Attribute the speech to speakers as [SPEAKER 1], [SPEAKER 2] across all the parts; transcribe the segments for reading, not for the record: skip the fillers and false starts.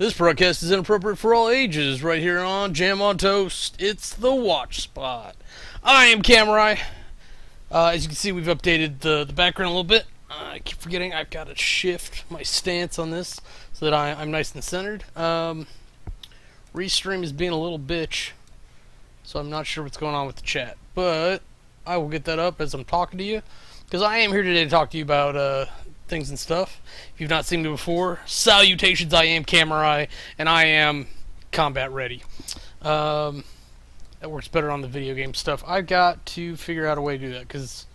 [SPEAKER 1] This broadcast is inappropriate for all ages, right here on Jam on Toast. It's the Watch Spot. I am Kamurai. As you can see, we've updated the background a little bit. I keep forgetting I've got to shift my stance on this so that I'm nice and centered. Restream is being a little bitch, so I'm not sure what's going on with the chat. But I will get that up as I'm talking to you, because I am here today to talk to you about things and stuff. If you've not seen me before, salutations, I am Kamurai, and I am combat ready. That works better on the video game stuff. I've got to figure out a way to do that, because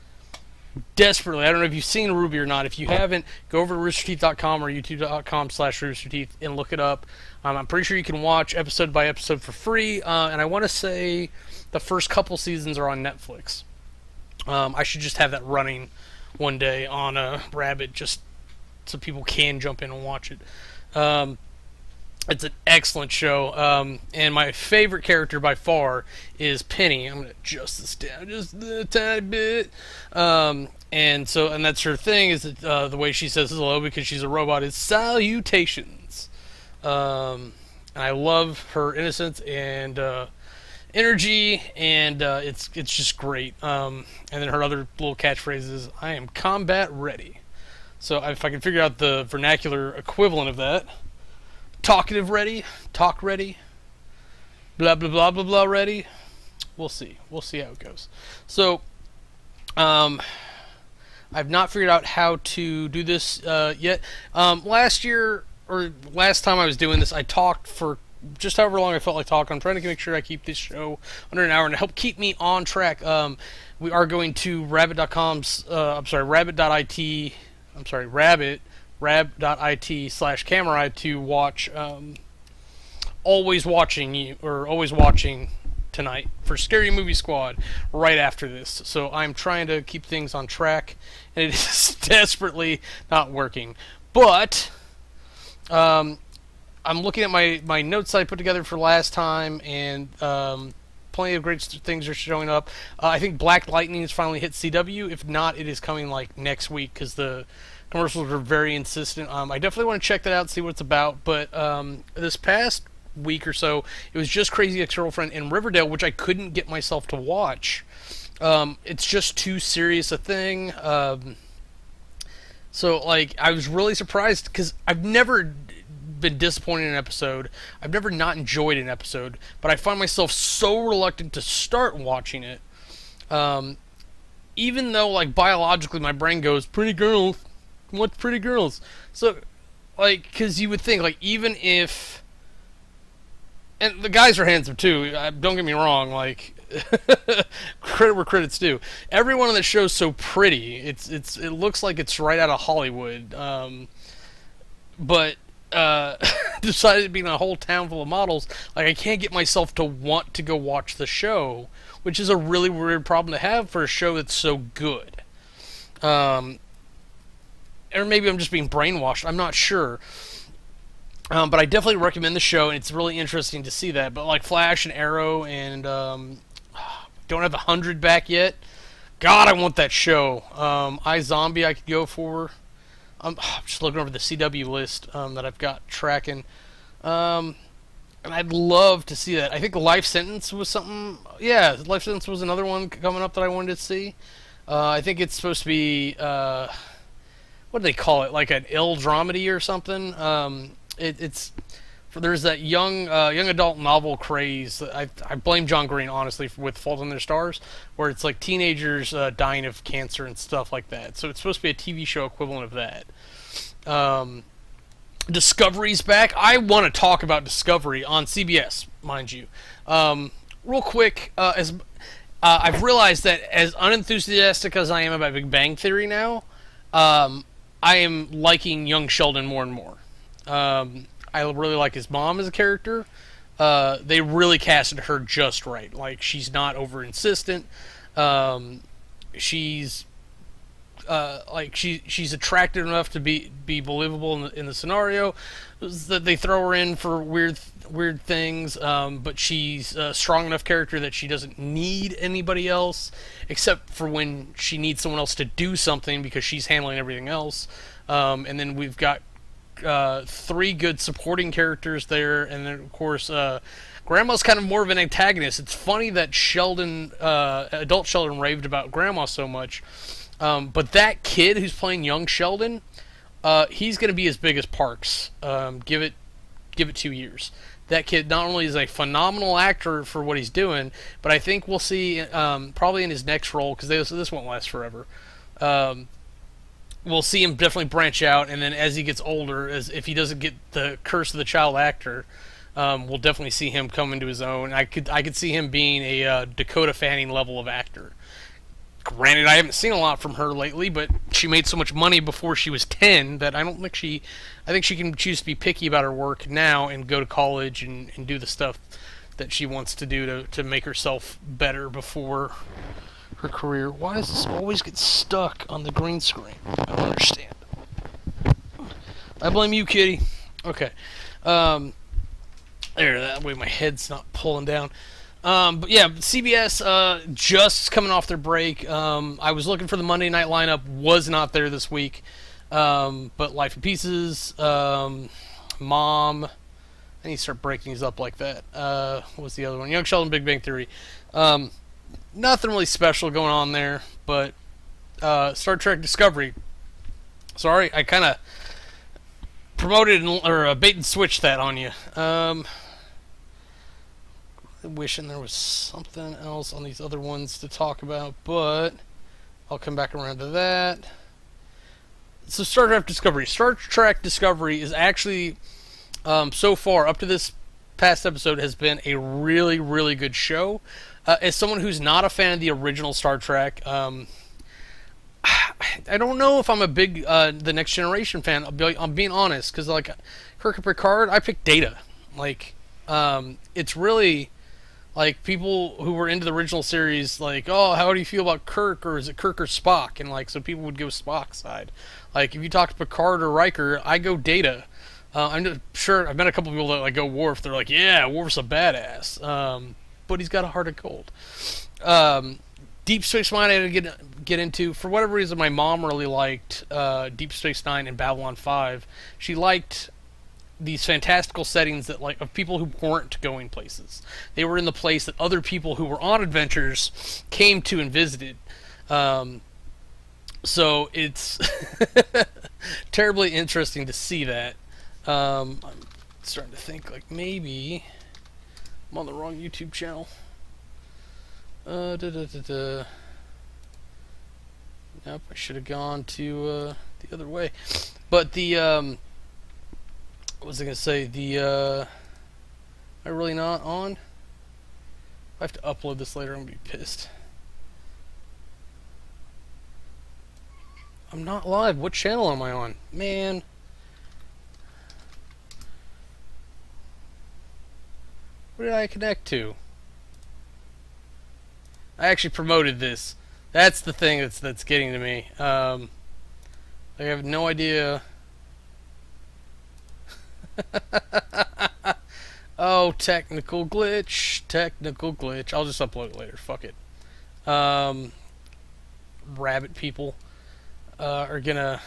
[SPEAKER 1] desperately, I don't know if you've seen Ruby or not. If you haven't, go over to roosterteeth.com or youtube.com/roosterteeth and look it up. I'm pretty sure you can watch episode by episode for free, and I want to say the first couple seasons are on Netflix. I should just have that running one day on Rabbit, just so people can jump in and watch it. It's an excellent show, and my favorite character by far is Penny. I'm going to adjust this down just a tiny bit. And that's her thing, is that the way she says hello, because she's a robot, is salutations. And I love her innocence and energy, and it's just great. And then her other little catchphrase is, I am combat ready. So if I can figure out the vernacular equivalent of that, talkative ready, talk ready, blah blah blah blah blah ready. We'll see how it goes. So I've not figured out how to do this yet. Last time I was doing this, I talked for just however long I felt like talking. I'm trying to make sure I keep this show under an hour, and to help keep me on track, we are going to rabbit.it/Rabbit.it/Kamurai to watch Always Watching tonight for Scary Movie Squad right after this. So I'm trying to keep things on track, and it is desperately not working. But I'm looking at my notes I put together for last time, and plenty of great things are showing up. I think Black Lightning has finally hit CW. If not, it is coming like next week, because the commercials are very insistent. I definitely want to check that out and see what it's about. But this past week or so, it was just Crazy Ex-Girlfriend and Riverdale, which I couldn't get myself to watch. It's just too serious a thing. So, like, I was really surprised, because I've never been disappointed in an episode. I've never not enjoyed an episode, but I find myself so reluctant to start watching it. Even though, like, biologically my brain goes, pretty girls, what's pretty girls? So, like, because you would think, like, even if, and the guys are handsome too, don't get me wrong, like, credit where credit's due. Everyone on the show's so pretty. It looks like it's right out of Hollywood. But decided to be in a whole town full of models. Like, I can't get myself to want to go watch the show, which is a really weird problem to have for a show that's so good. Or maybe I'm just being brainwashed. I'm not sure. But I definitely recommend the show, and it's really interesting to see that. But like Flash and Arrow, and don't have 100 back yet. God, I want that show. iZombie I could go for. I'm just looking over the CW list that I've got tracking. And I'd love to see that. I think Life Sentence was something. Yeah, Life Sentence was another one coming up that I wanted to see. I think it's supposed to be, what do they call it? Like an ill dramedy or something. There's that young adult novel craze. I blame John Green, honestly, with Fault in Their Stars, where it's like teenagers dying of cancer and stuff like that. So it's supposed to be a TV show equivalent of that. Discovery's back. I want to talk about Discovery on CBS, mind you. Real quick, I've realized that as unenthusiastic as I am about Big Bang Theory now, I am liking young Sheldon more and more. I really like his mom as a character. They really casted her just right. Like, she's not over insistent. She's she's attractive enough to be believable in the scenario. That they throw her in for weird things, but she's a strong enough character that she doesn't need anybody else, except for when she needs someone else to do something, because she's handling everything else. And then we've got three good supporting characters there, and then of course Grandma's kind of more of an antagonist. It's funny that Sheldon, adult Sheldon, raved about Grandma so much, but that kid who's playing young Sheldon, he's going to be as big as Parks. Give it 2 years. That kid not only is a phenomenal actor for what he's doing, but I think we'll see probably in his next role, because this won't last forever. We'll see him definitely branch out, and then as he gets older, as if he doesn't get the curse of the child actor, we'll definitely see him come into his own. I could see him being a Dakota Fanning level of actor. Granted, I haven't seen a lot from her lately, but she made so much money before she was 10 that I don't think she. I think she can choose to be picky about her work now and go to college and do the stuff that she wants to do to make herself better before her career. Why does this always get stuck on the green screen? I don't understand. I blame you, kitty. Okay. There, that way my head's not pulling down. But yeah, CBS just coming off their break. I was looking for the Monday night lineup, was not there this week. But Life in Pieces, Mom. I need to start breaking these up like that. What was the other one? Young Sheldon, Big Bang Theory. Nothing really special going on there, but Star Trek Discovery. Sorry, I kind of promoted or bait and switched that on you. Wishing there was something else on these other ones to talk about, but I'll come back around to that. So Star Trek Discovery. Star Trek Discovery is actually, so far, up to this past episode, has been a really, really good show. As someone who's not a fan of the original Star Trek, I don't know if I'm a big The Next Generation fan. I'm being honest, because like Kirk and Picard, I picked Data. Like, it's really like people who were into the original series, like, oh, how do you feel about Kirk, or is it Kirk or Spock? And like, so people would go Spock's side. Like, if you talk to Picard or Riker, I go Data. I'm sure I've met a couple of people that like go Worf. They're like, yeah, Worf's a badass, but he's got a heart of gold. Deep Space Nine I had to get into. For whatever reason, my mom really liked Deep Space Nine and Babylon 5. She liked these fantastical settings that, like, of people who weren't going places. They were in the place that other people who were on adventures came to and visited. So it's terribly interesting to see that. I'm starting to think, like, maybe I'm on the wrong YouTube channel. Nope, I should have gone to the other way. But the what was I gonna say? Am I really not on? If I have to upload this later, I'm gonna be pissed. I'm not live. What channel am I on? Man. What did I connect to? I actually promoted this. That's the thing that's getting to me. I have no idea. Oh, technical glitch. I'll just upload it later. Fuck it. Rabbit people are gonna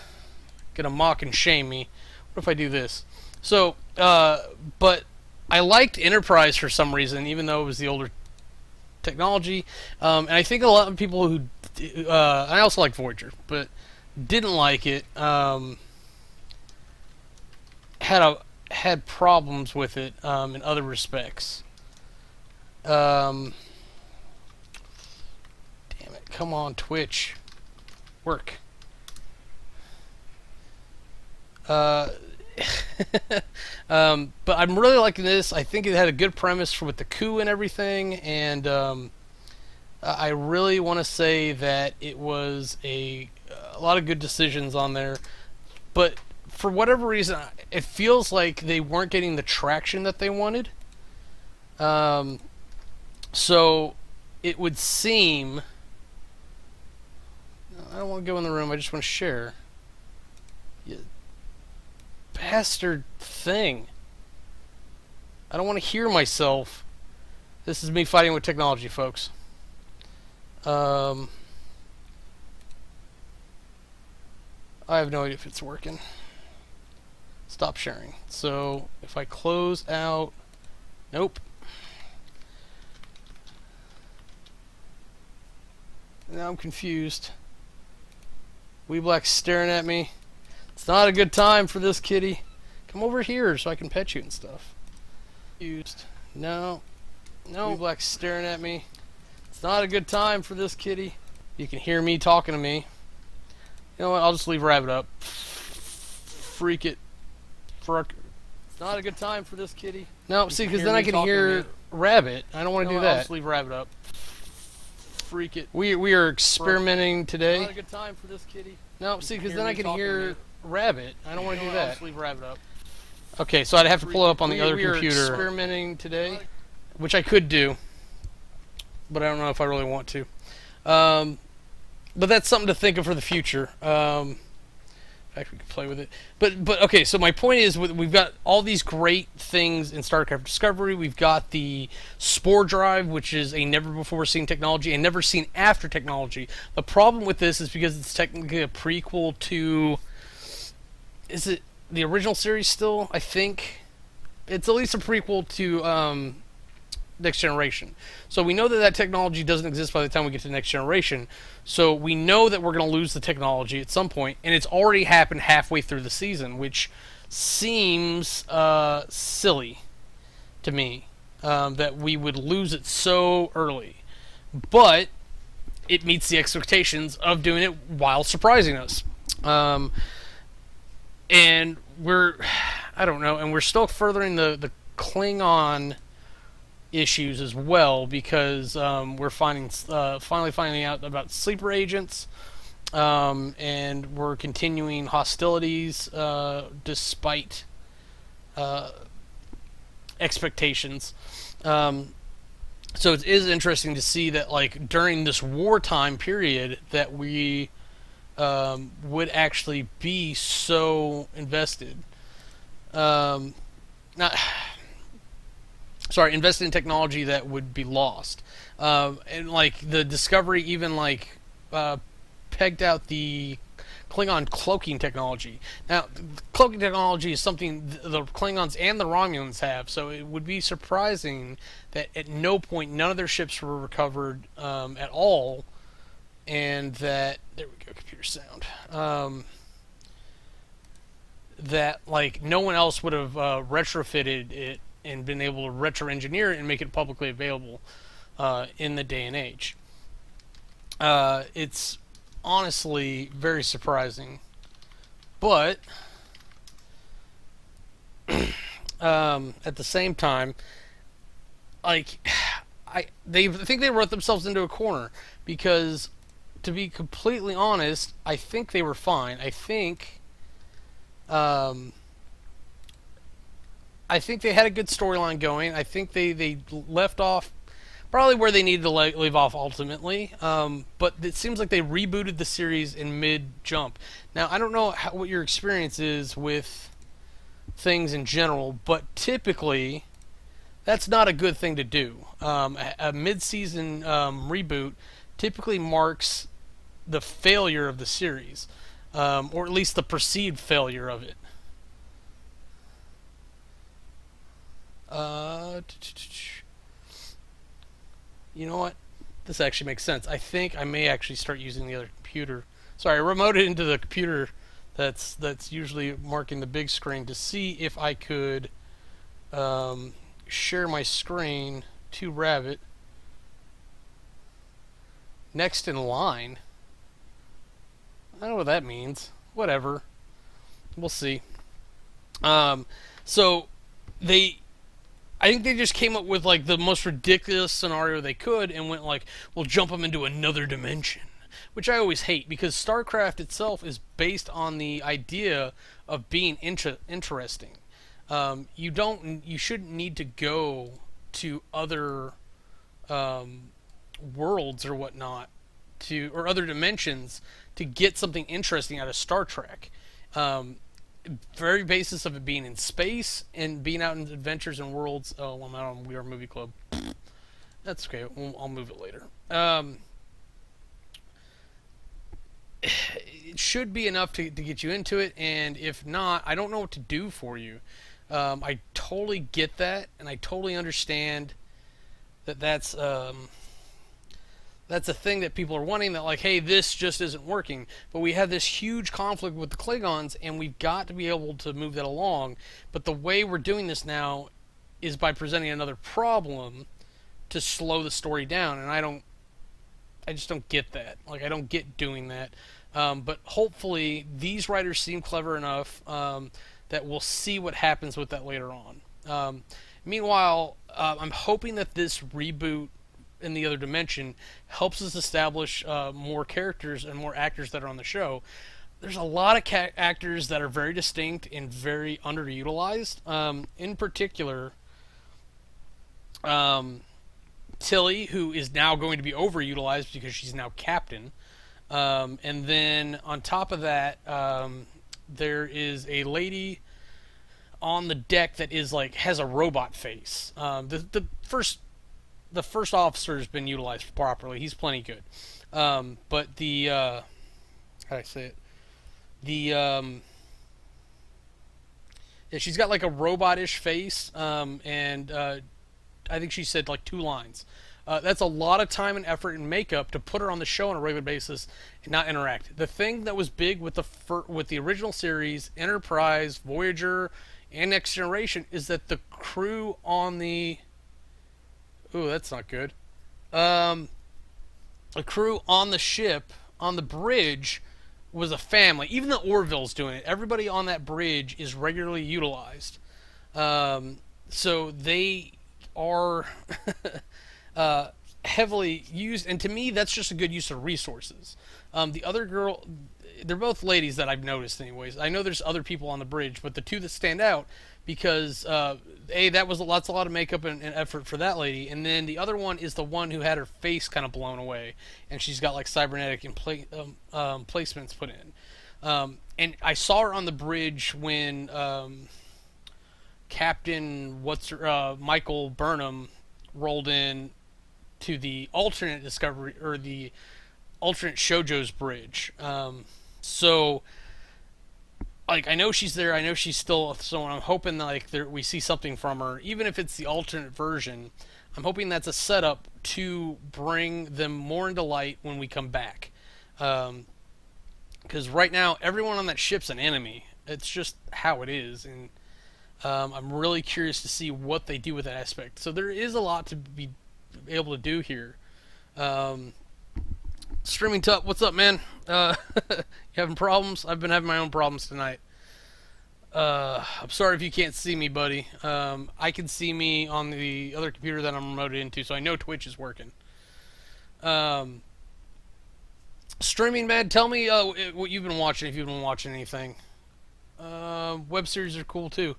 [SPEAKER 1] mock and shame me. What if I do this? So, but I liked Enterprise for some reason, even though it was the older technology. And I think a lot of people who I also like Voyager, but didn't like it, had problems with it in other respects. Damn it! Come on, Twitch, work. But I'm really liking this. I think it had a good premise with the coup and everything, and I really want to say that it was a lot of good decisions on there. But for whatever reason, it feels like they weren't getting the traction that they wanted. So it would seem... I don't want to go in the room, I just want to share. You bastard thing. I don't want to hear myself. This is me fighting with technology, folks. I have no idea if it's working. Stop sharing. So if I close out, nope. Now I'm confused. Weeblack's staring at me. It's not a good time for this kitty. Come over here so I can pet you and stuff. Confused. No. No. Weeblack's staring at me. It's not a good time for this kitty. You can hear me talking to me. You know what? I'll just leave Rabbit up. Freak it. Fruck. It's not a good time for this kitty. No, see, because then I can hear Rabbit. I don't want to do that. I'll just leave Rabbit up. Freak it. We are experimenting today. Not a good time for this kitty. No, see, because then I can hear Rabbit. I don't want to do that. I'll just leave Rabbit up. Okay, so I'd have to pull it up on the other computer. We are experimenting today, which I could do, but I don't know if I really want to. But that's something to think of for the future. In fact, we could play with it. But okay, so my point is, we've got all these great things in StarCraft Discovery. We've got the Spore Drive, which is a never-before-seen technology and never-seen-after technology. The problem with this is because it's technically a prequel to... Is it the original series still? I think. It's at least a prequel to Next Generation. So we know that technology doesn't exist by the time we get to Next Generation. So we know that we're going to lose the technology at some point, and it's already happened halfway through the season, which seems silly to me, that we would lose it so early. But it meets the expectations of doing it while surprising us. And I don't know, and we're still furthering the Klingon issues as well, because we're finally finding out about sleeper agents, and we're continuing hostilities despite expectations. So it is interesting to see that, like, during this wartime period, that we would actually be so invested. Invested in technology that would be lost. And like the Discovery even pegged out the Klingon cloaking technology. Now, cloaking technology is something the Klingons and the Romulans have, so it would be surprising that at no point none of their ships were recovered at all, and that... There we go, computer sound. That, like, no one else would have retrofitted it and been able to retro-engineer it and make it publicly available in the day and age. It's honestly very surprising. But at the same time, like, I think they wrote themselves into a corner, because, to be completely honest, I think they were fine. I think they had a good storyline going. I think they left off probably where they needed to leave off ultimately. But it seems like they rebooted the series in mid-jump. Now, I don't know what your experience is with things in general, but typically that's not a good thing to do. A mid-season reboot typically marks the failure of the series, or at least the perceived failure of it. You know what? This actually makes sense. I think I may actually start using the other computer. Sorry, I remoted into the computer that's usually marking the big screen to see if I could share my screen to Rabbit. Next in line? I don't know what that means. Whatever. We'll see. So I think they just came up with like the most ridiculous scenario they could and went like, we'll jump them into another dimension, which I always hate, because StarCraft itself is based on the idea of being interesting. You shouldn't need to go to other worlds or whatnot, or other dimensions, to get something interesting out of Star Trek. Very basis of it being in space and being out in adventures and worlds. Oh, I'm out on We Are Movie Club. That's okay. I'll move it later. it should be enough to get you into it, and if not, I don't know what to do for you. I totally get that, and I totally understand that that's a thing that people are wanting. That like, hey, this just isn't working. But we have this huge conflict with the Klingons, and we've got to be able to move that along. But the way we're doing this now is by presenting another problem to slow the story down, and I just don't get that. Like, I don't get doing that. But hopefully, these writers seem clever enough that we'll see what happens with that later on. Meanwhile, I'm hoping that this reboot in the other dimension helps us establish more characters and more actors that are on the show. There's a lot of actors that are very distinct and very underutilized. In particular, Tilly, who is now going to be overutilized because she's now captain. And then on top of that, there is a lady on the deck that is like has a robot face. The first officer has been utilized properly. He's plenty good. But the how do I say it? The yeah, she's got like a robotish face, and I think she said like 2 lines. That's a lot of time and effort and makeup to put her on the show on a regular basis and not interact. The thing that was big with the original series, Enterprise, Voyager, and Next Generation is that the crew on the ooh, that's not good. Um, the crew on the ship on the bridge was a family. Even the Orville's doing it. Everybody on that bridge is regularly utilized. So they are heavily used, and to me, that's just a good use of resources. The other girl, they're both ladies that I've noticed, anyways. I know there's other people on the bridge, but the two that stand out because that was a lot of makeup and effort for that lady, and then the other one is the one who had her face kind of blown away, and she's got like cybernetic placements put in. And I saw her on the bridge when Captain Michael Burnham rolled in to the alternate Discovery or the alternate Shoujo's bridge. So like I know she's there. I know she's still. So I'm hoping that, like we see something from her, even if it's the alternate version. I'm hoping that's a setup to bring them more into light when we come back. Because right now everyone on that ship's an enemy. It's just how it is, and I'm really curious to see what they do with that aspect. So there is a lot to be able to do here. Streaming Tup, what's up, man? You having problems? I've been having my own problems tonight. I'm sorry if you can't see me, buddy. I can see me on the other computer that I'm remoted into, so I know Twitch is working. Streaming, man, tell me what you've been watching, if you've been watching anything. Web series are cool, too.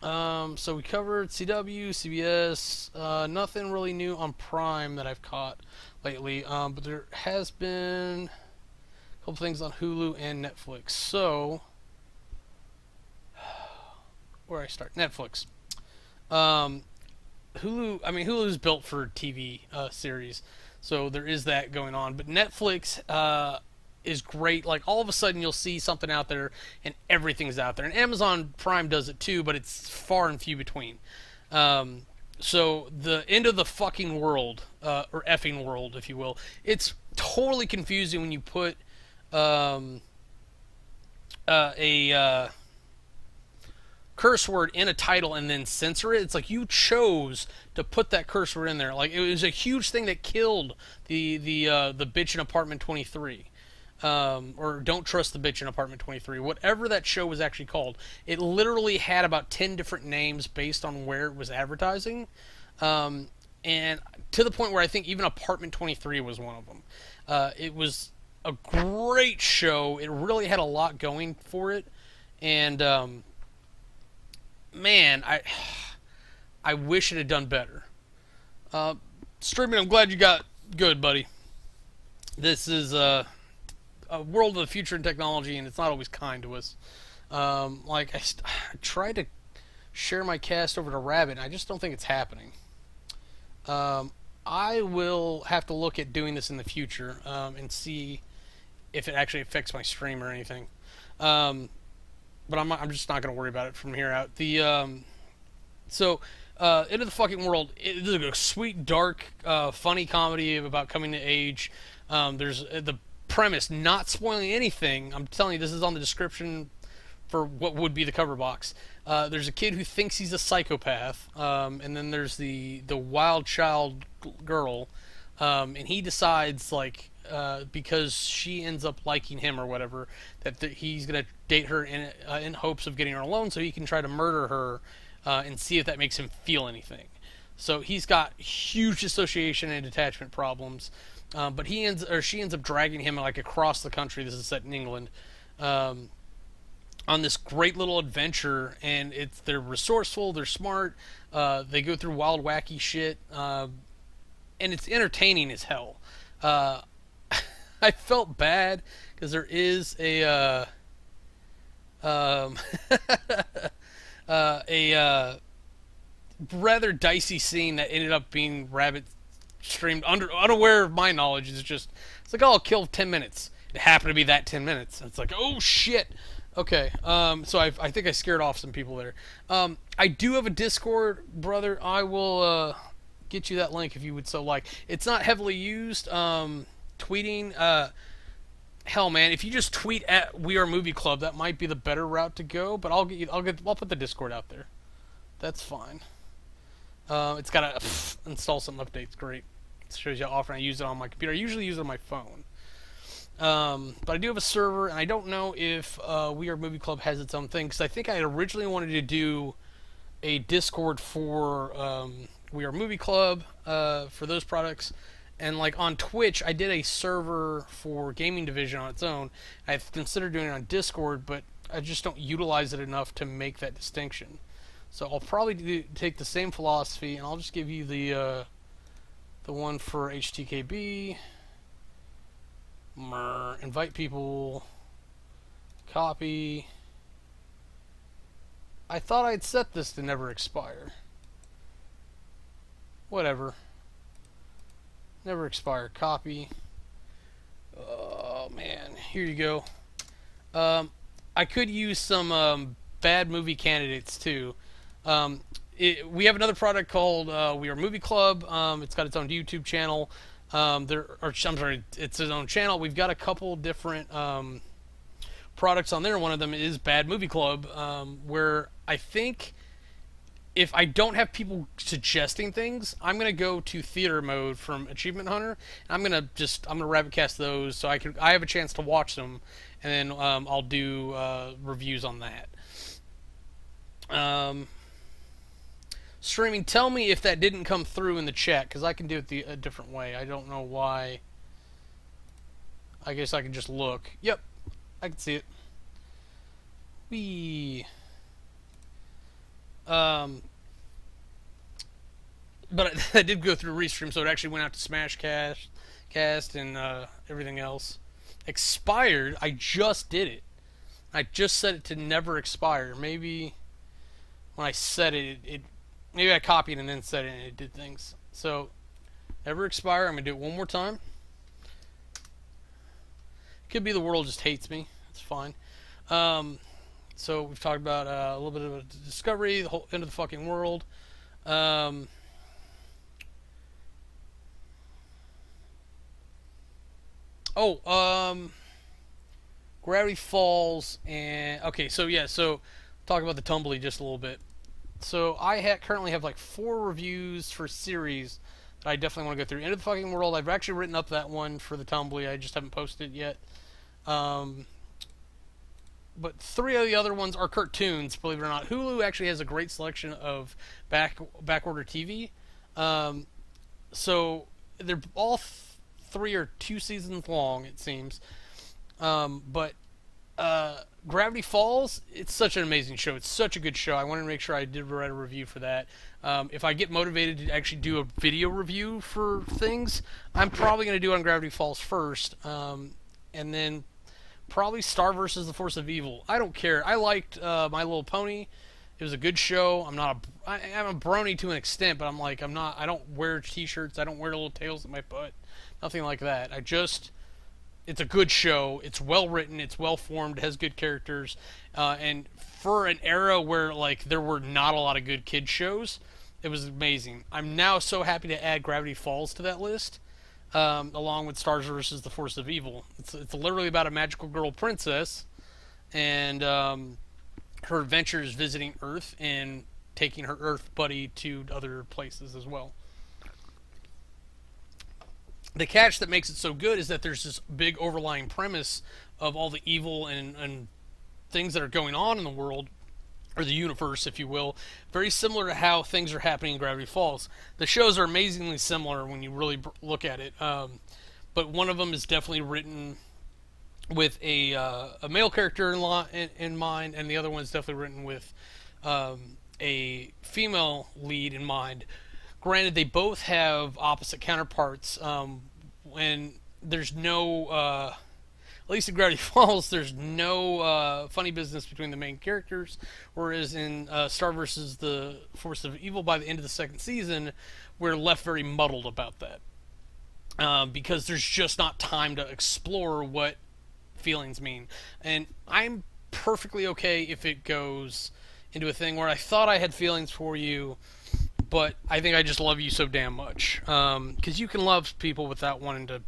[SPEAKER 1] So we covered CW, CBS, nothing really new on Prime that I've caught lately, but there has been a couple things on Hulu and Netflix. So, where do I start? Netflix. Hulu's built for TV series, so there is that going on. But Netflix is great. Like all of a sudden you'll see something out there and everything's out there. And Amazon Prime does it too, but it's far and few between. So the end of the fucking world, or effing world, if you will, it's totally confusing when you put a curse word in a title and then censor it. It's like you chose to put that curse word in there. Like it was a huge thing that killed the bitch in Apartment 23. Or Don't Trust the Bitch in Apartment 23, whatever that show was actually called. It literally had about 10 different names based on where it was advertising. And to the point where I think even Apartment 23 was one of them. It was a great show. It really had a lot going for it. And, man, I wish it had done better. Streaming, I'm glad you got good, buddy. This is, a world of the future and technology, and it's not always kind to us. I tried to share my cast over to Rabbit, and I just don't think it's happening. I will have to look at doing this in the future and see if it actually affects my stream or anything. Um, but I'm just not gonna worry about it from here out. So Into the Fucking World, it is a sweet, dark, funny comedy about coming to age. There's the premise, not spoiling anything. I'm telling you, this is on the description for what would be the cover box. There's a kid who thinks he's a psychopath, and then there's the wild child girl, and he decides because she ends up liking him or whatever that he's gonna date her in hopes of getting her alone so he can try to murder her and see if that makes him feel anything. So he's got huge dissociation and detachment problems, but she ends up dragging him like across the country. This is set in England. Um, on this great little adventure, and they're resourceful, they're smart, they go through wild, wacky shit, and it's entertaining as hell. Uh, I felt bad because there is um, a rather dicey scene that ended up being rabbit streamed unaware of my knowledge. It's like, oh, I'll kill 10 minutes. It happened to be that 10 minutes. And it's like, oh shit. Okay, so I think I scared off some people there. I do have a Discord, brother. I will get you that link if you would so like. It's not heavily used. Tweeting, hell, man, if you just tweet at We Are Movie Club, that might be the better route to go. But I'll put the Discord out there. That's fine. It's got to install some updates. Great. It shows you how often I use it on my computer. I usually use it on my phone. But I do have a server, and I don't know if We Are Movie Club has its own thing, because I think I had originally wanted to do a Discord for We Are Movie Club for those products, and like on Twitch, I did a server for Gaming Division on its own. I've considered doing it on Discord, but I just don't utilize it enough to make that distinction. So I'll probably take the same philosophy, and I'll just give you the one for HTKB. Invite people. Copy. I thought I'd set this to never expire. Whatever. Never expire. Copy. Oh man, here you go. I could use some bad movie candidates too. We have another product called We Are Movie Club. It's got its own YouTube channel. I'm sorry, it's its own channel. We've got a couple different products on there. One of them is Bad Movie Club, where I think if I don't have people suggesting things, I'm gonna go to theater mode from Achievement Hunter. I'm gonna rabbit cast those so I have a chance to watch them, and then I'll do reviews on that. Streaming, tell me if that didn't come through in the chat, because I can do it a different way. I don't know why. I guess I can just look. Yep, I can see it. But I did go through Restream, so it actually went out to Smashcast and everything else. Expired? I just did it. I just set it to never expire. Maybe when I set it, maybe I copied and then set it and it did things. So, never expire. I'm going to do it one more time. Could be the world just hates me. It's fine. So, we've talked about a little bit of Discovery, the whole end of the fucking world. Gravity Falls and... Okay, so yeah, talk about the Tumbly just a little bit. So I currently have like 4 reviews for series that I definitely want to go through. End of the Fucking World, I've actually written up that one for the Tumbly. I just haven't posted it yet. But 3 of the other ones are cartoons, believe it or not. Hulu actually has a great selection of backorder TV. So they're all 3 or 2 seasons long, it seems. But Gravity Falls, it's such an amazing show. It's such a good show. I wanted to make sure I did write a review for that. If I get motivated to actually do a video review for things, I'm probably going to do it on Gravity Falls first, and then probably Star vs. the Force of Evil. I don't care. I liked My Little Pony. It was a good show. I'm a brony to an extent, but I don't wear t-shirts. I don't wear little tails in my butt. Nothing like that. I just it's a good show. It's well written. It's well formed. It has good characters, and for an era where like there were not a lot of good kid shows, it was amazing. I'm now so happy to add Gravity Falls to that list, along with Stars versus the Force of Evil. It's literally about a magical girl princess and her adventures visiting Earth and taking her Earth buddy to other places as well. The catch that makes it so good is that there's this big overlying premise of all the evil and things that are going on in the world, or the universe, if you will, very similar to how things are happening in Gravity Falls. The shows are amazingly similar when you really look at it, but one of them is definitely written with a male character in mind, and the other one is definitely written with a female lead in mind. Granted, they both have opposite counterparts. When there's no, at least in Gravity Falls, there's no funny business between the main characters. Whereas in Star versus the Force of Evil, by the end of the second season, we're left very muddled about that, because there's just not time to explore what feelings mean. And I'm perfectly okay if it goes into a thing where I thought I had feelings for you, but I think I just love you so damn much. Because you can love people without wanting to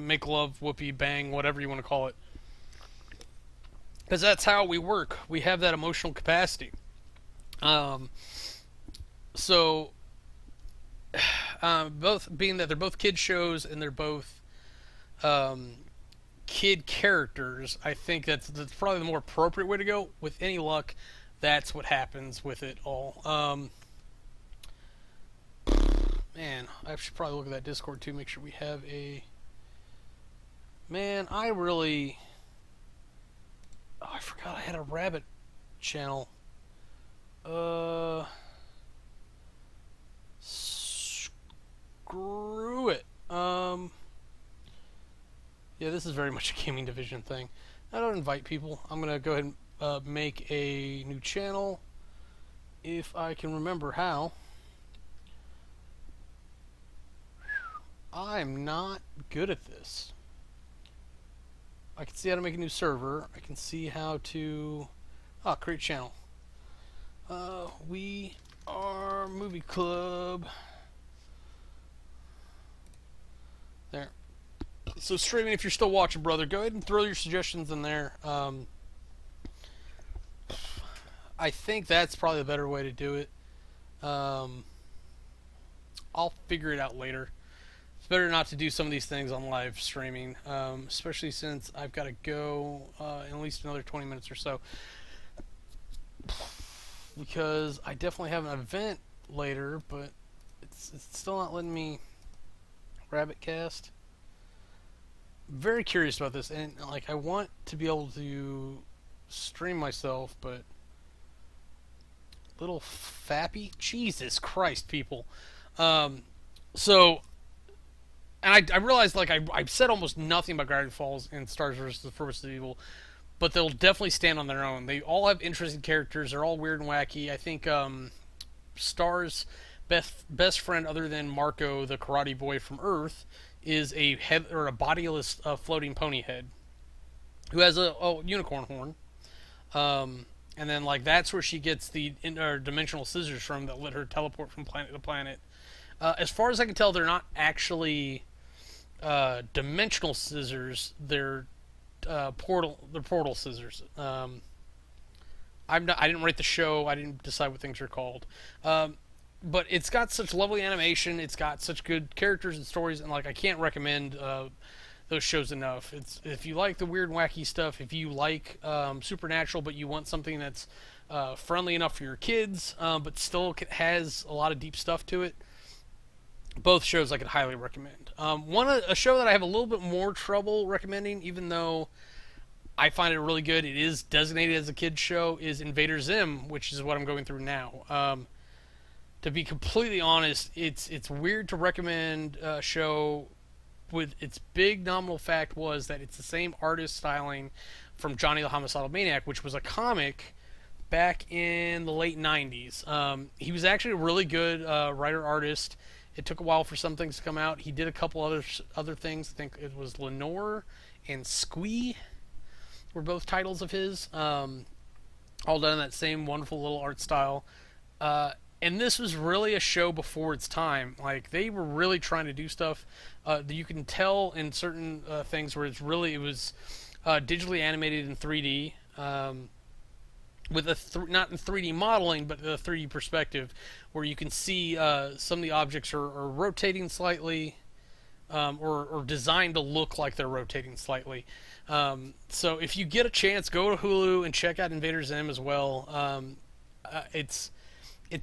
[SPEAKER 1] make love, whoopee, bang, whatever you want to call it. Because that's how we work. We have that emotional capacity. So, both being that they're both kid shows and they're both kid characters, I think that's probably the more appropriate way to go. With any luck, that's what happens with it all. Man, I should probably look at that Discord too, make sure we have a. Man, I really. Oh, I forgot I had a rabbit channel. Screw it. Yeah, this is very much a gaming division thing. I don't invite people. I'm gonna go ahead and make a new channel if I can remember how. I'm not good at this. I can see how to make a new server. I can see how to create channel. We are Movie Club. There. So streaming, if you're still watching, brother, go ahead and throw your suggestions in there. I think that's probably the better way to do it. I'll figure it out later. It's better not to do some of these things on live streaming, especially since I've got to go in at least another 20 minutes or so. Because I definitely have an event later, but it's still not letting me rabbit cast. Very curious about this, and like I want to be able to stream myself, but little fappy, Jesus Christ, people. So, and I realized like I said almost nothing about Gravity Falls and Stars vs. the Force of Evil, but they'll definitely stand on their own. They all have interesting characters. They're all weird and wacky. I think Star's best friend, other than Marco, the karate boy from Earth, is a head or a bodiless floating pony head who has a unicorn horn. And then like that's where she gets the interdimensional scissors from that let her teleport from planet to planet. As far as I can tell, they're not actually dimensional scissors. They're portal scissors. I didn't write the show. I didn't decide what things are called. But it's got such lovely animation. It's got such good characters and stories, and like I can't recommend those shows enough. It's if you like the weird, wacky stuff, if you like supernatural, but you want something that's friendly enough for your kids, but still has a lot of deep stuff to it. Both shows I could highly recommend. A show that I have a little bit more trouble recommending, even though I find it really good. It is designated as a kids show. Is Invader Zim, which is what I'm going through now. To be completely honest, it's weird to recommend a show with its big nominal fact was that it's the same artist styling from Johnny the Homicidal Maniac, which was a comic back in the late 90s. He was actually a really good writer-artist, It took a while for some things to come out. He did a couple other things. I think it was Lenore and Squee were both titles of his, all done in that same wonderful little art style. And this was really a show before its time. Like they were really trying to do stuff that you can tell in certain things where it was digitally animated in 3D. With not in 3D modeling, but a 3D perspective, where you can see some of the objects are rotating slightly, or designed to look like they're rotating slightly. So if you get a chance, go to Hulu and check out Invader Zim as well. It's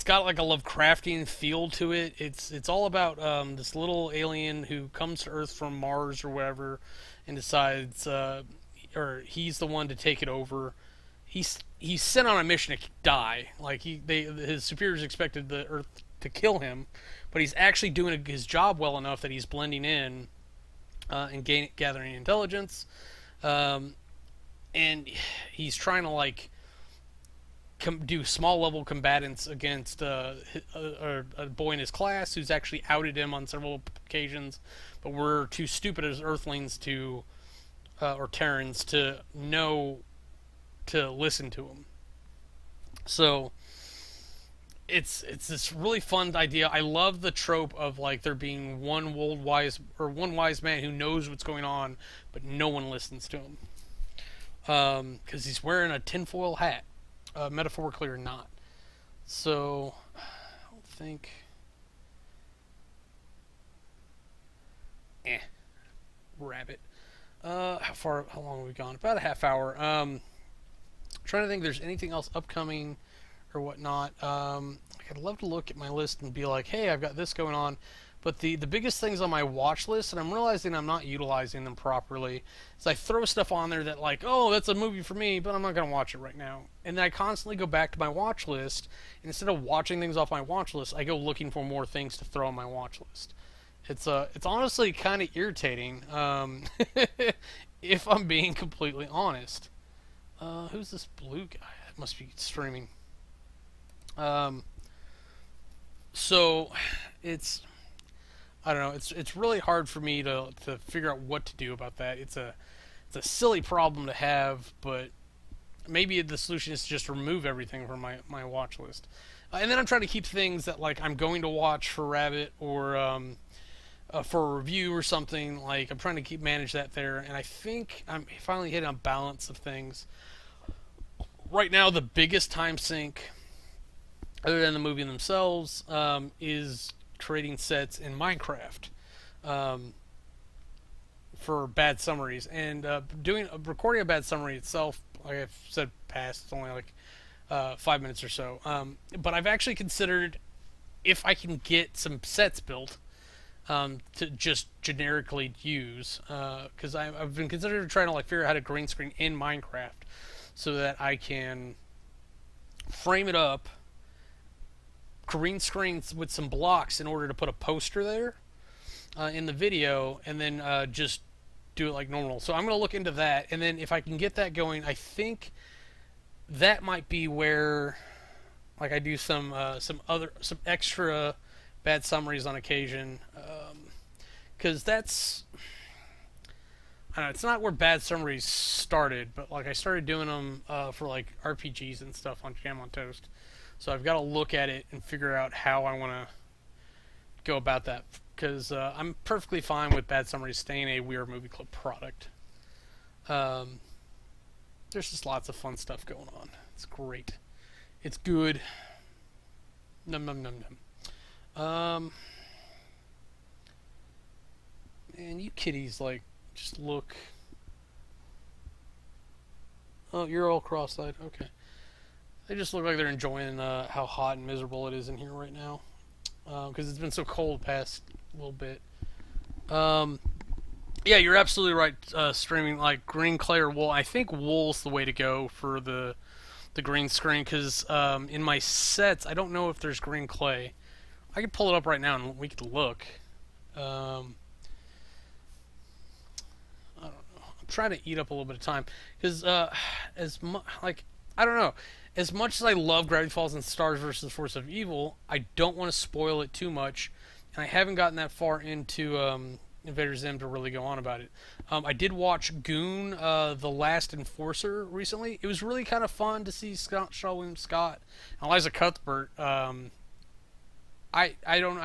[SPEAKER 1] got like a Lovecraftian feel to it. It's all about this little alien who comes to Earth from Mars or wherever, and decides, or he's the one to take it over. He's sent on a mission to die. Like his superiors expected the Earth to kill him, but he's actually doing his job well enough that he's blending in and gathering intelligence, and he's trying to like do small level combatants against a boy in his class who's actually outed him on several occasions, but we're too stupid as Earthlings to or Terrans to know to listen to him. So it's this really fun idea. I love the trope of like there being one one wise man who knows what's going on, but no one listens to him because he's wearing a tinfoil hat, metaphorically or not. So I don't think. Rabbit. How long have we gone? About a half hour. Trying to think if there's anything else upcoming or whatnot. I'd love to look at my list and be like, hey, I've got this going on. But the biggest things on my watch list, and I'm realizing I'm not utilizing them properly, is I throw stuff on there that like, oh, that's a movie for me, but I'm not going to watch it right now. And then I constantly go back to my watch list, and instead of watching things off my watch list, I go looking for more things to throw on my watch list. It's honestly kind of irritating, if I'm being completely honest. Who's this blue guy? That must be streaming. Um, so it's I don't know. It's really hard for me to figure out what to do about that. It's a silly problem to have, but maybe the solution is to just remove everything from my watch list. And then I'm trying to keep things that like I'm going to watch for Rabbit or for a review or something. Like I'm trying to keep manage that there, and I think I'm finally hitting a balance of things. Right now, the biggest time sink, other than the movie themselves, is creating sets in Minecraft for bad summaries, and recording a bad summary itself. Like I've said past, it's only like 5 minutes or so. But I've actually considered if I can get some sets built to just generically use, because I've been considering trying to like figure out how to green screen in Minecraft so that I can frame it up, green screen with some blocks in order to put a poster there in the video, and then just do it like normal. So I'm going to look into that, and then if I can get that going, I think that might be where like I do some extra bad summaries on occasion, because that's I don't know, it's not where bad summaries started, but like I started doing them for like RPGs and stuff on Jam on Toast. So I've got to look at it and figure out how I want to go about that, because I'm perfectly fine with bad summaries staying a Weird Movie Club product. There's just lots of fun stuff going on. It's great. It's good. Num num num num. Man, you kitties like just look. Oh, you're all cross-eyed. Okay. They just look like they're enjoying how hot and miserable it is in here right now, because it's been so cold the past little bit. Yeah, you're absolutely right. Streaming like green clay or wool. I think wool's the way to go for the green screen, because in my sets I don't know if there's green clay. I could pull it up right now and we could look. I don't know. I'm trying to eat up a little bit of time, because I don't know. As much as I love Gravity Falls and Stars versus Force of Evil, I don't want to spoil it too much and I haven't gotten that far into Invader Zim to really go on about it. I did watch Goon, The Last Enforcer recently. It was really kind of fun to see Shaw William Scott and Eliza Cuthbert. I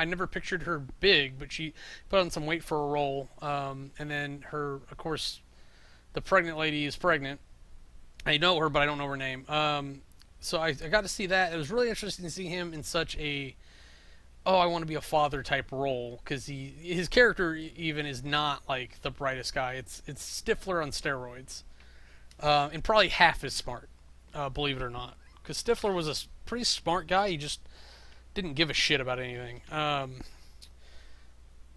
[SPEAKER 1] never pictured her big, but she put on some weight for a role. And then her, of course, the pregnant lady is pregnant. I know her, but I don't know her name. So I got to see that. It was really interesting to see him in such a I want to be a father type role, because his character even is not like the brightest guy. It's Stifler on steroids, and probably half as smart, believe it or not. Because Stifler was a pretty smart guy. He just didn't give a shit about anything.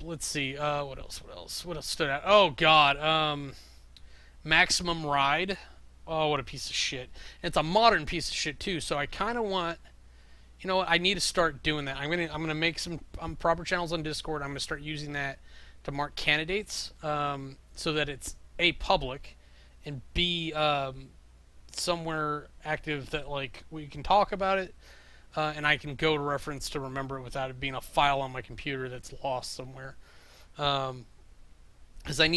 [SPEAKER 1] Let's see. What else? What else? What else stood out? Oh God. Maximum Ride. Oh, what a piece of shit. And it's a modern piece of shit too. So I kind of want. You know what? I need to start doing that. I'm gonna make some proper channels on Discord. I'm gonna start using that to mark candidates, so that it's a public, and b somewhere active that like we can talk about it, and I can go to reference to remember it without it being a file on my computer that's lost somewhere. Because I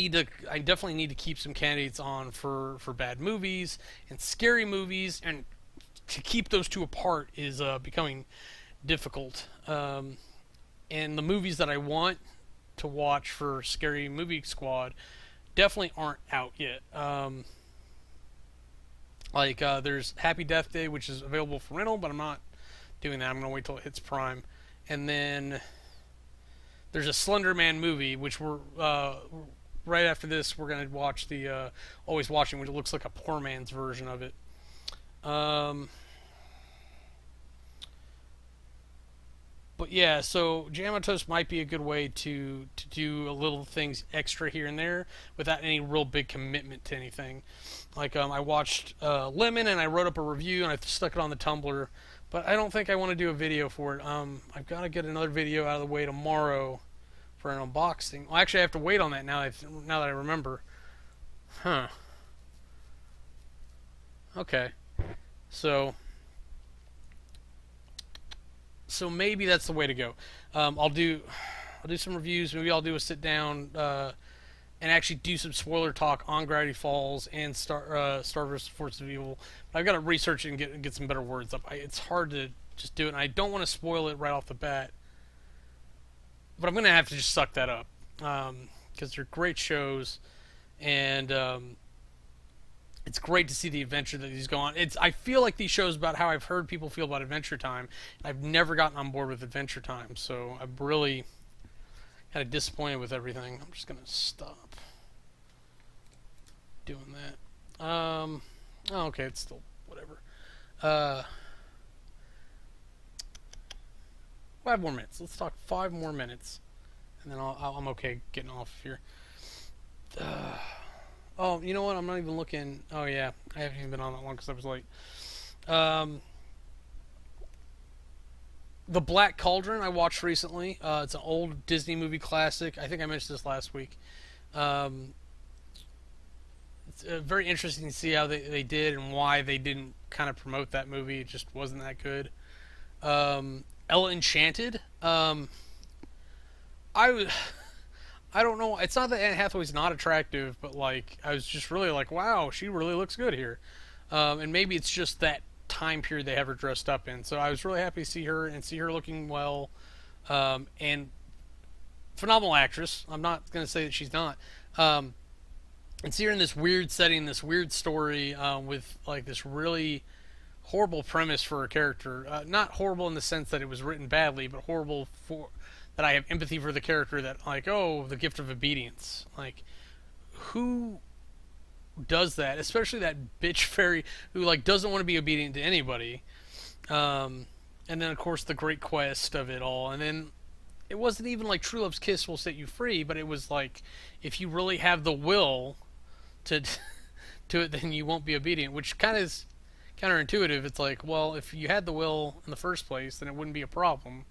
[SPEAKER 1] definitely need to keep some candidates on for bad movies and scary movies, and to keep those two apart is becoming difficult. And the movies that I want to watch for Scary Movie Squad definitely aren't out yet. There's Happy Death Day, which is available for rental, but I'm not doing that. I'm going to wait till it hits Prime. And then there's a Slender Man movie, which we're right after this. We're going to watch the Always Watching, which looks like a poor man's version of it. But yeah, so Jam on Toast might be a good way to do a little things extra here and there without any real big commitment to anything. Like I watched Lemon, and I wrote up a review and I stuck it on the Tumblr, but I don't think I want to do a video for it. I've got to get another video out of the way tomorrow for an unboxing. Well, actually, I have to wait on that now that I remember. Huh. Okay. So maybe that's the way to go. I'll do some reviews. Maybe I'll do a sit down and actually do some spoiler talk on Gravity Falls and Star vs. Force of Evil. But I've got to research it and get some better words up. It's hard to just do it, and I don't want to spoil it right off the bat. But I'm gonna have to just suck that up, because they're great shows, and it's great to see the adventure that these go on. I feel like these shows about how I've heard people feel about Adventure Time. I've never gotten on board with Adventure Time, so I'm really kind of disappointed with everything. I'm just gonna stop doing that. Okay, it's still whatever. 5 more minutes. Let's talk 5 more minutes, and then I'm okay getting off here. Oh, you know what? I'm not even looking. Oh yeah, I haven't even been on that long because I was late. Um, the Black Cauldron I watched recently. It's an old Disney movie classic. I think I mentioned this last week. Um, it's very interesting to see how they did and why they didn't kind of promote that movie. It just wasn't that good. Ella Enchanted. I I don't know. It's not that Anne Hathaway's not attractive, but like I was just really like, wow, she really looks good here. And maybe it's just that time period they have her dressed up in. So I was really happy to see her and see her looking well. And phenomenal actress. I'm not going to say that she's not. And see her in this weird setting, this weird story, with like this really horrible premise for her character. Not horrible in the sense that it was written badly, but horrible for that I have empathy for the character, that like, oh, the gift of obedience. Like, who does that? Especially that bitch fairy who like doesn't want to be obedient to anybody. And then of course the great quest of it all. And then it wasn't even like True Love's Kiss will set you free, but it was like, if you really have the will to to it, then you won't be obedient, which kind of is counterintuitive. It's like, well, if you had the will in the first place, then it wouldn't be a problem.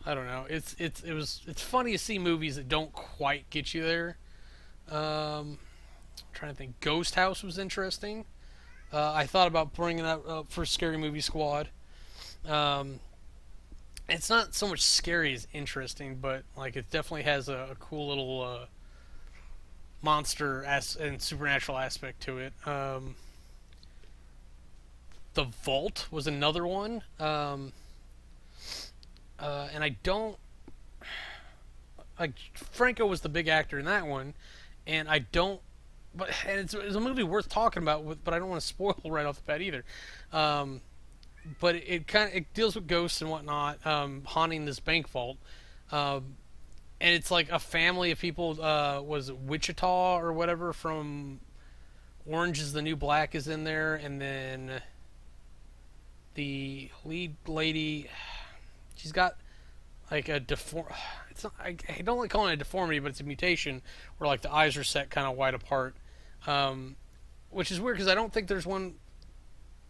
[SPEAKER 1] I don't know. It's funny to see movies that don't quite get you there. I'm trying to think. Ghost House was interesting. I thought about bringing that up for Scary Movie Squad. It's not so much scary as interesting, but like it definitely has a cool little monster and supernatural aspect to it. The Vault was another one, and I don't like Franco was the big actor in that one, and I don't. But and it's a movie worth talking about, but I don't want to spoil right off the bat either. Um, but it kind of it deals with ghosts and whatnot, haunting this bank vault. Um, and it's like a family of people. Was it Wichita or whatever from Orange is the New Black is in there, and then the lead lady, she's got like a deform. It's not. I don't like calling it a deformity, but it's a mutation where like the eyes are set kind of wide apart, um, which is weird because I don't think there's one.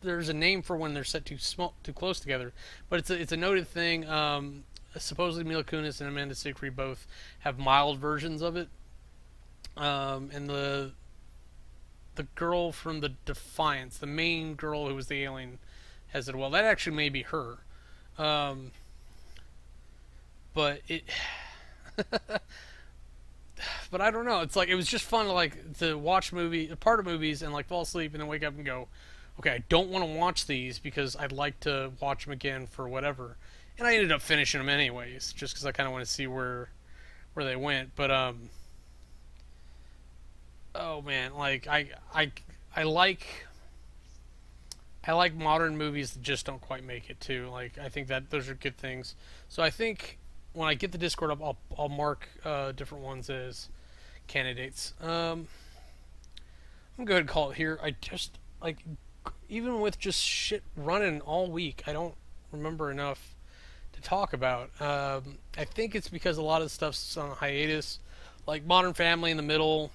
[SPEAKER 1] There's a name for when they're set too small, too close together, but it's a noted thing. Supposedly Mila Kunis and Amanda Seyfried both have mild versions of it, and the girl from the Defiance, the main girl who was the alien, has it. Well, that actually may be her. Um, but it but I don't know. It's like it was just fun to like to watch part of movies and like fall asleep and then wake up and go, okay, I don't want to watch these because I'd like to watch them again for whatever. And I ended up finishing them anyways, just because I kind of want to see where they went. But oh man, like I like I like modern movies that just don't quite make it too. Like I think that those are good things. So I think when I get the Discord up, I'll mark different ones as candidates. I'm going to call it here. I just like even with just shit running all week, I don't remember enough to talk about. I think it's because a lot of stuff's on hiatus, like Modern Family in the middle.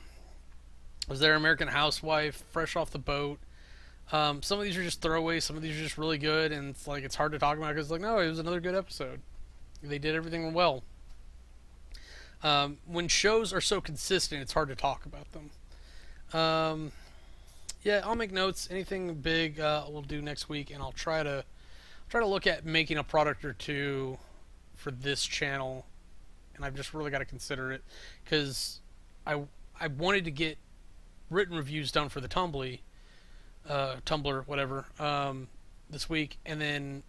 [SPEAKER 1] Was there American Housewife, fresh off the boat. Some of these are just throwaways. Some of these are just really good, and it's like it's hard to talk about because like no, it was another good episode. They did everything well. When shows are so consistent, it's hard to talk about them. Um, yeah, I'll make notes. Anything big, we'll do next week, and I'll try to look at making a product or two for this channel, and I've just really got to consider it because I wanted to get written reviews done for the Tumblr, whatever, this week, and then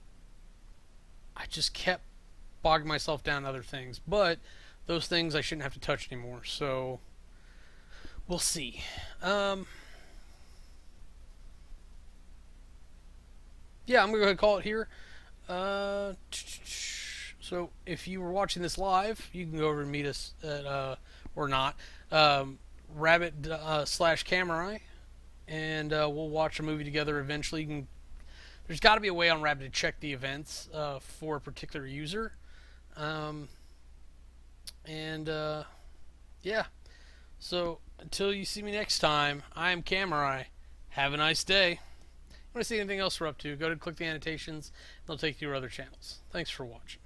[SPEAKER 1] I just kept bogging myself down in other things. But those things I shouldn't have to touch anymore. So we'll see. Yeah, I'm gonna go ahead and call it here. So if you were watching this live, you can go over and meet us at or not, Rabbit slash Kamurai, and we'll watch a movie together eventually. There's got to be a way on Rabbit to check the events for a particular user, um, and yeah. So until you see me next time, I'm Kamurai. Have a nice day. If you want to see anything else we're up to, go to click the annotations. They'll take you to our other channels. Thanks for watching.